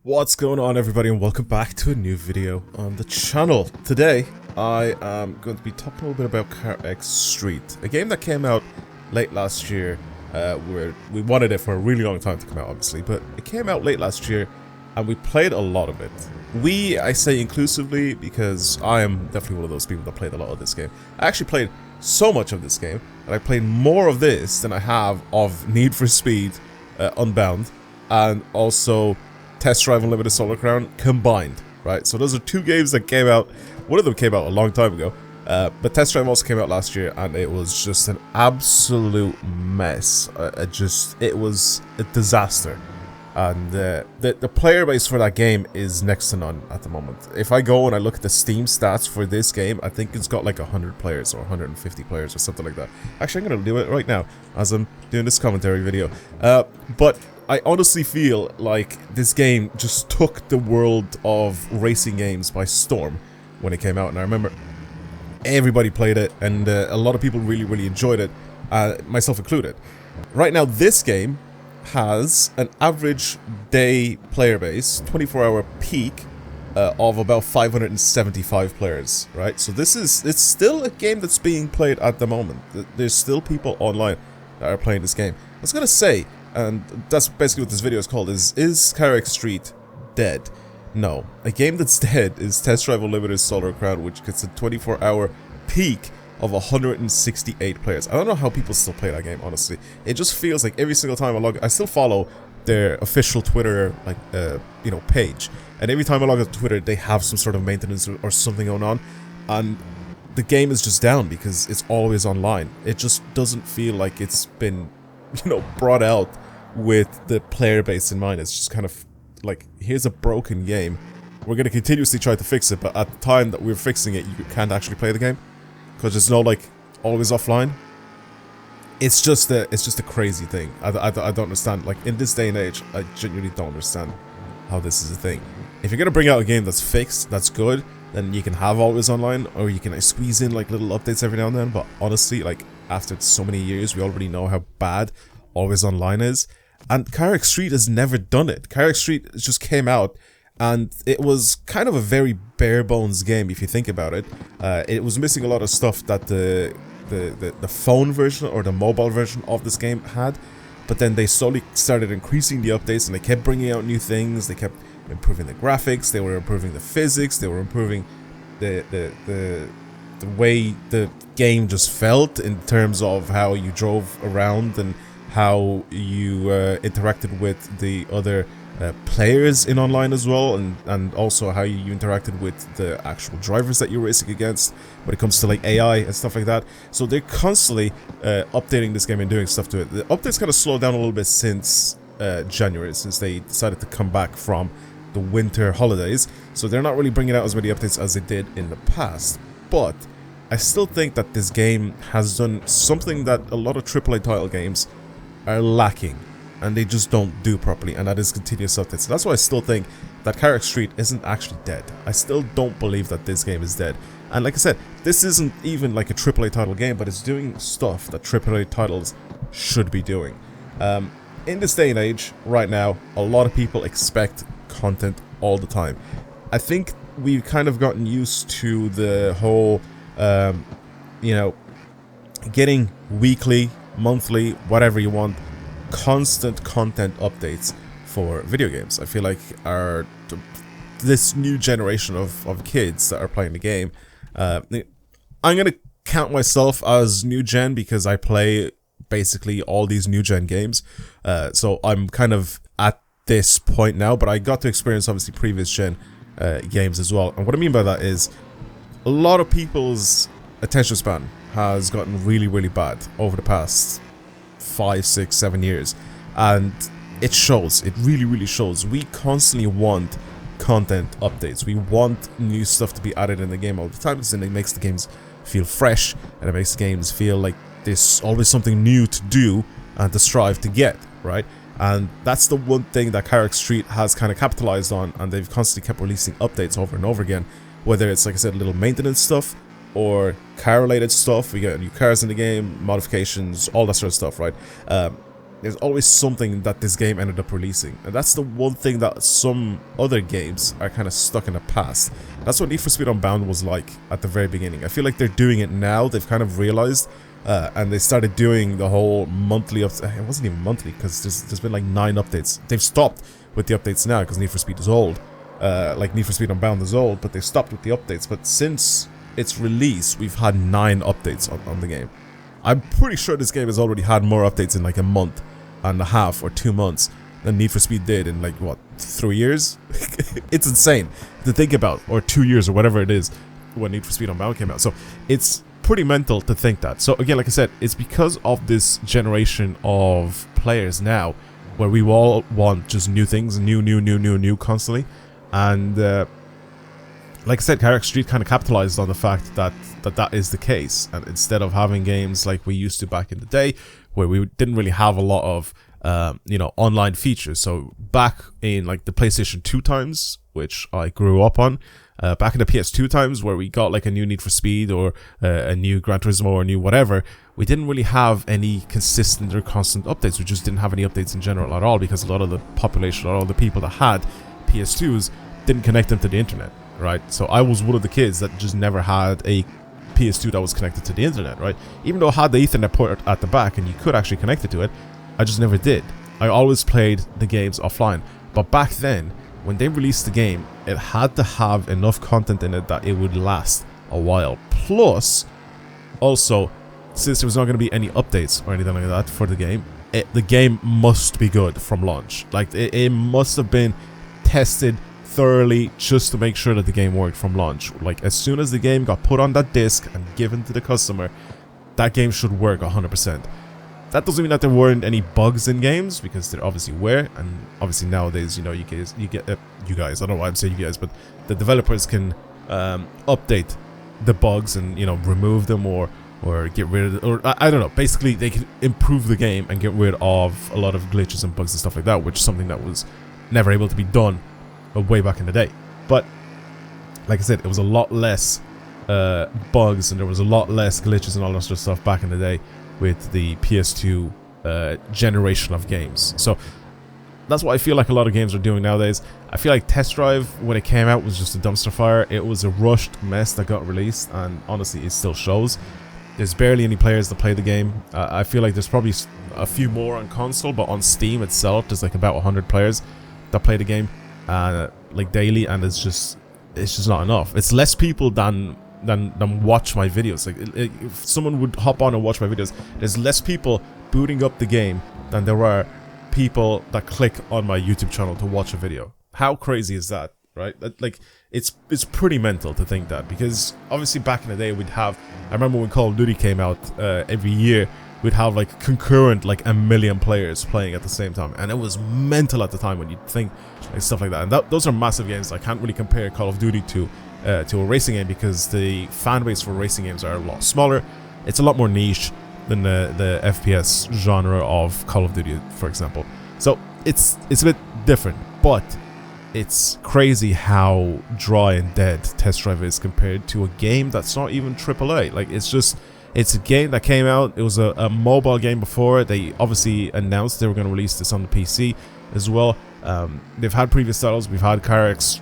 What's going on, everybody, and welcome back to a new video on the channel. Today I am going to be talking a little bit about CarX Street, a game that came out late last year. Where we wanted it for a really long time to come out, obviously, but it came out late last year and we played a lot of it. I say inclusively because I am definitely one of those people that played a lot of this game. I actually played so much of this game, and I played more of this than I have of Need for Speed Unbound, and also Test Drive Unlimited Solar Crown combined, right? So those are two games that came out. One of them came out a long time ago, but Test Drive also came out last year, and it was just an absolute mess. It was a disaster, and the player base for that game is next to none at the moment. If I go and I look at the Steam stats for this game, I think it's got like 100 players or 150 players or something like that. Actually, I'm gonna do it right now as I'm doing this commentary video. But I honestly feel like this game just took the world of racing games by storm when it came out, and I remember everybody played it, and a lot of people really enjoyed it, myself included. Right now, this game has an average day player base, 24-hour peak, of about 575 players, right? So it's still a game that's being played at the moment. There's still people online that are playing this game. I was gonna say, and that's basically what this video is called, is CarX Street dead? No. A game that's dead is Test Drive Unlimited Solar Crown, which gets a 24-hour peak of 168 players. I don't know how people still play that game, honestly. It just feels like every single time I log, I still follow their official Twitter, page, and every time I log on to Twitter, they have some sort of maintenance or something going on, and the game is just down because it's always online. It just doesn't feel like it's been, brought out with the player base in mind. It's just kind of like, here's a broken game. We're going to continuously try to fix it, but at the time that we're fixing it, you can't actually play the game because there's no always offline. It's just a crazy thing. I don't understand. Like, in this day and age, I genuinely don't understand how this is a thing. If you're going to bring out a game that's fixed, that's good, then you can have always online, or you can squeeze in little updates every now and then. But honestly, after so many years, we already know how bad always online is, and CarX Street has never done it. CarX Street just came out, and it was kind of a very bare bones game if you think about it. It was missing a lot of stuff that the phone version or the mobile version of this game had, but then they slowly started increasing the updates, and they kept bringing out new things. They kept improving the graphics, they were improving the physics, they were improving the way the game just felt in terms of how you drove around and how you interacted with the other players in online as well, and also how you interacted with the actual drivers that you're racing against when it comes to AI and stuff like that. So they're constantly updating this game and doing stuff to it. The updates kind of slowed down a little bit since January, since they decided to come back from the winter holidays, so they're not really bringing out as many updates as they did in the past. But I still think that this game has done something that a lot of AAA title games are lacking, and they just don't do properly, and that is continuous updates. So that's why I still think that CarX Street isn't actually dead. I still don't believe that this game is dead. And like I said, this isn't even like a AAA title game, but it's doing stuff that AAA titles should be doing. In this day and age, right now, a lot of people expect content all the time. I think we've kind of gotten used to the whole, getting weekly, monthly, whatever you want, constant content updates for video games. I feel like this new generation of kids that are playing the game, I'm gonna count myself as new gen because I play basically all these new gen games, so I'm kind of at this point now, but I got to experience obviously previous gen games as well. And what I mean by that is a lot of people's attention span has gotten really bad over the past 5, 6, 7 years, and it shows. It really shows. We constantly want content updates. We want new stuff to be added in the game all the time, because then it makes the games feel fresh, and it makes the games feel like there's always something new to do and to strive to get, right? And that's the one thing that CarX Street has kind of capitalized on, and they've constantly kept releasing updates over and over again, whether it's, like I said, little maintenance stuff or car related stuff. We got new cars in the game, modifications, all that sort of stuff, right? there's always something that this game ended up releasing. And that's the one thing that some other games are kind of stuck in the past. That's what Need for Speed Unbound was like at the very beginning. I feel like they're doing it now. They've kind of realized, and they started doing the whole monthly update. It wasn't even monthly, because there's been like 9 updates. They've stopped with the updates now because Need for Speed is old. Like Need for Speed Unbound is old, but they stopped with the updates. But since its release, we've had 9 updates on the game. I'm pretty sure this game has already had more updates in like a month and a half or 2 months than Need for Speed did in like, what, 3 years? It's insane to think about, or 2 years or whatever it is when Need for Speed Unbound came out. So it's pretty mental to think that. So again, like I said, it's because of this generation of players now where we all want just new things, new constantly. And like I said, CarX Street kind of capitalized on the fact that that is the case. And instead of having games like we used to back in the day, where we didn't really have a lot of online features. So back in like the PlayStation 2 times, which I grew up on, back in the PS2 times, where we got like a new Need for Speed or a new Gran Turismo or a new whatever, we didn't really have any consistent or constant updates. We just didn't have any updates in general at all, because a lot of the population, a lot of the people that had PS2s didn't connect them to the internet, right? So I was one of the kids that just never had a PS2 that was connected to the internet, right? Even though I had the Ethernet port at the back and you could actually connect it to it, I just never did. I always played the games offline. But back then, when they released the game, it had to have enough content in it that it would last a while. Plus, also, since there was not going to be any updates or anything like that for the game, the game must be good from launch. Like, it must have been tested thoroughly just to make sure that the game worked from launch. Like, as soon as the game got put on that disc and given to the customer, that game should work 100%. That doesn't mean that there weren't any bugs in games, because there obviously were, and obviously nowadays, you guys, I don't know why I'm saying you guys, but the developers can update the bugs and remove them or get rid of, or I don't know. Basically, they can improve the game and get rid of a lot of glitches and bugs and stuff like that, which is something that was never able to be done way back in the day. But like I said, it was a lot less bugs, and there was a lot less glitches and all that sort of stuff back in the day with the PS2 generation of games. So that's what I feel like a lot of games are doing nowadays. I feel like Test Drive, when it came out, was just a dumpster fire. It was a rushed mess that got released, and honestly, it still shows. There's barely any players that play the game. I feel like there's probably a few more on console, but on Steam itself, there's like about 100 players that play the game like daily, and it's just not enough. It's less people than watch my videos. Like, if someone would hop on and watch my videos, there's less people booting up the game than there are people that click on my YouTube channel to watch a video. How crazy is that, right? Like, it's pretty mental to think that, because obviously back in the day I remember when Call of Duty came out, every year we'd have like concurrent like 1 million players playing at the same time, and it was mental at the time when you think like stuff like that. And those are massive games. I can't really compare Call of Duty to a racing game, because the fan base for racing games are a lot smaller. It's a lot more niche than the FPS genre of Call of Duty, for example. So it's a bit different, but it's crazy how dry and dead Test Drive is compared to a game that's not even AAA. Like, it's a game that came out. It was a mobile game before. They obviously announced they were going to release this on the PC as well. They've had previous titles. We've had CarX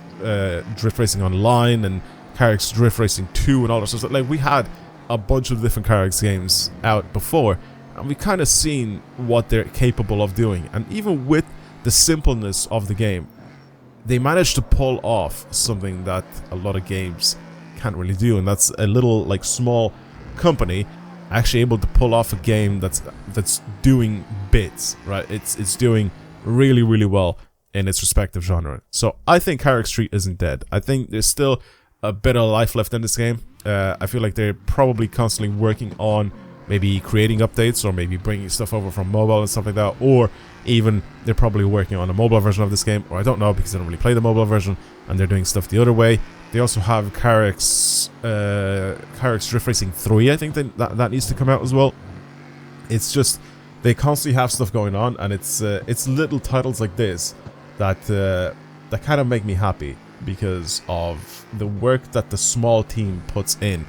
Drift Racing Online and CarX Drift Racing 2 and all that stuff. Like, we had a bunch of different CarX games out before, and we kind of seen what they're capable of doing. And even with the simpleness of the game, they managed to pull off something that a lot of games can't really do, and that's a little like small company actually able to pull off a game that's doing bits, right? It's doing really, really well in its respective genre. So I think CarX Street isn't dead. I think there's still a bit of life left in this game. I feel like they're probably constantly working on maybe creating updates, or maybe bringing stuff over from mobile and stuff like that, or even they're probably working on a mobile version of this game, or I don't know, because I don't really play the mobile version, and they're doing stuff the other way. They also have CarX Drift Racing 3, I think that needs to come out as well. It's just, they constantly have stuff going on, and it's little titles like this that kind of make me happy, because of the work that the small team puts in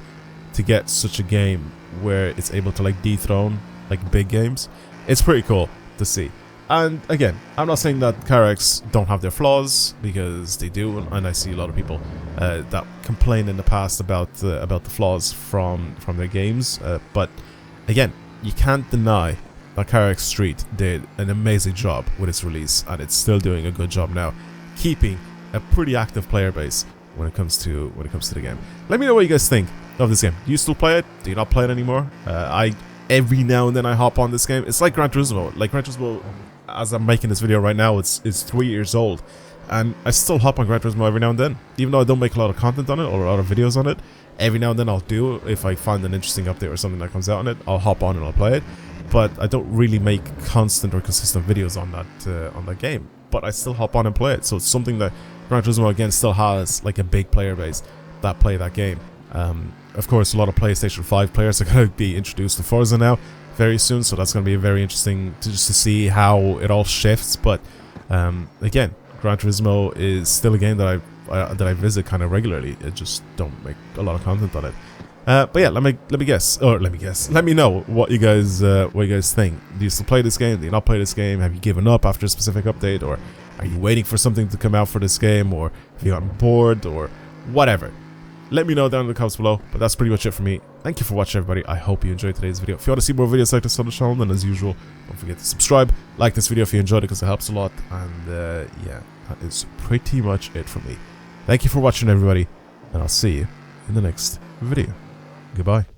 to get such a game where it's able to like dethrone like big games. It's pretty cool. to see. And again, I'm not saying that CarX don't have their flaws, because they do, and I see a lot of people that complain in the past about the flaws from their games. But again, you can't deny that CarX Street did an amazing job with its release, and it's still doing a good job now, keeping a pretty active player base when it comes to the game. Let me know what you guys think of this game. Do you still play it? Do you not play it anymore? Every now and then I hop on this game. It's like Gran Turismo. Like Gran Turismo, as I'm making this video right now, it's 3 years old, and I still hop on Gran Turismo every now and then. Even though I don't make a lot of content on it or a lot of videos on it, every now and then I'll do. If I find an interesting update or something that comes out on it, I'll hop on and I'll play it. But I don't really make constant or consistent videos on that game. But I still hop on and play it. So it's something that Gran Turismo again still has like a big player base that play that game. Of course, a lot of PlayStation 5 players are going to be introduced to Forza now very soon, so that's going to be very interesting to see how it all shifts. But again, Gran Turismo is still a game that I visit kind of regularly. I just don't make a lot of content on it. But yeah, let me know what you guys think. Do you still play this game? Do you not play this game? Have you given up after a specific update, or are you waiting for something to come out for this game, or have you gotten bored, or whatever? Let me know down in the comments below. But that's pretty much it for me. Thank you for watching, everybody. I hope you enjoyed today's video. If you want to see more videos like this on the channel, then as usual, don't forget to subscribe, like this video if you enjoyed it, because it helps a lot. And yeah, that is pretty much it for me. Thank you for watching, everybody, and I'll see you in the next video. Goodbye.